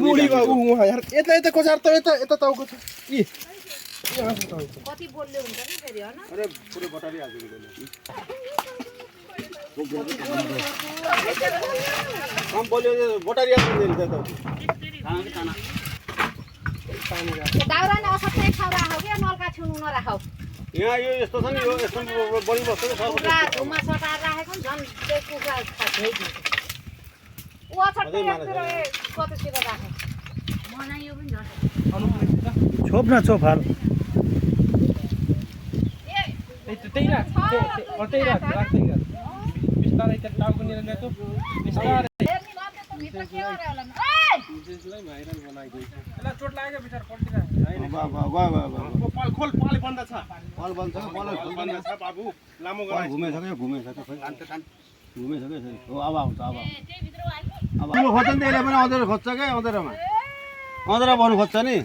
बुढी बाबु यार यता यता कोचार त यता यता टाउको छ इ कति बोल्ले हुन्छ नि फेरि हैन अरे पुरै बटारी हाल्छु कम बोल्यो बटारी हाल्छु नि त खाना दाउरा नि असत्य ठाउँ राखौ के नलका छुनु नराखौ यहाँ यो यस्तो छ नि यो यस्तो बढी बस्छ नि कुखुरा धुमा सटाएर राखेको नि झन् त्यो कुखुरा खाइदिन्छ ऊ असत्य यतिर कतैतिर राखे मलाई यो पनि झन् छोप न छोप हाल त्यही राख त्यही राख राख्दै गर बिस्तारै त टाउको निर ल्यातो बिस्तारै भित्र के गरे होला त्यसलाई भाइरल बनाइदियो यसलाई चोट लाग्यो बिचार पल्टिरा वाह खोल पाले बन्द छ पाल बन्छ बल बन्द छ बाबु लामो गराइ घुमेछ खै घुमेछ हो अब आउँछ अब त्यही भित्र आइयो अब खोज्छ नि त्यसले पनि अँधेरो खोज्छ क्या अँधेरोमा अँधेरो बन्नु खोज्छ नि